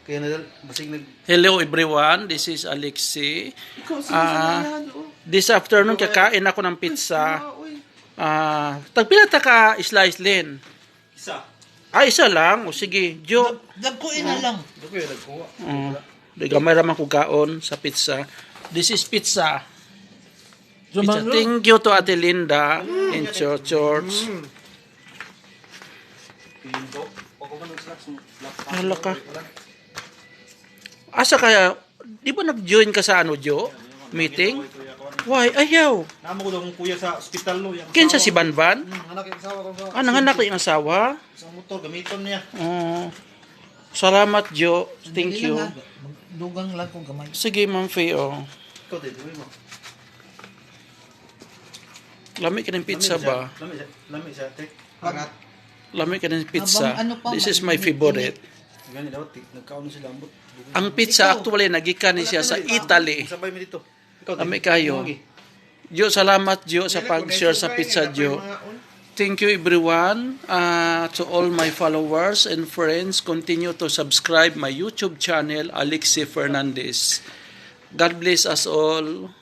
Kaya na basig nag Hello everyone, this is Alexi. ikaw sa This afternoon kakain ako ng pizza. Tagpilata ka slice Lin. isa. Isa lang. O sige, Jo. Dagkuin na lang. Dako yung nagkuha. Di gamay raman ko kaon sa pizza. This is pizza. Pizza. Thank you to Ate Linda in Church. Pinto. Ako man slash. Hala ka. Asa kaya, di ba nag-join ka sa ano, Jo? Meeting? Why? Ayaw. Namo ko daw kung kuya sa ospital no. Kinsa si Banban? Anak yung asawa ko sa. Nanganak yung asawa? Sa motor gamiton niya. Salamat, Jo. Thank you. Dugang lang kung gamay. Sige, Ma'am Faye, oh. Ikaw din, mo. Lami ka ng pizza ba? Lami siya, tek. Parat. Lami ka ng pizza. Ano pa, This is my favorite. Gani daw, nagkaon sila ambot. Ang pizza actually nagikan siya sa Italy. Sabay mi dito. Ikaw Lami kayo. Jo, salamat Jo sa pag-share sa pizza, Jo. Thank you everyone. To all my followers and friends, continue to subscribe my YouTube channel, Alexi Fernandez. God bless us all.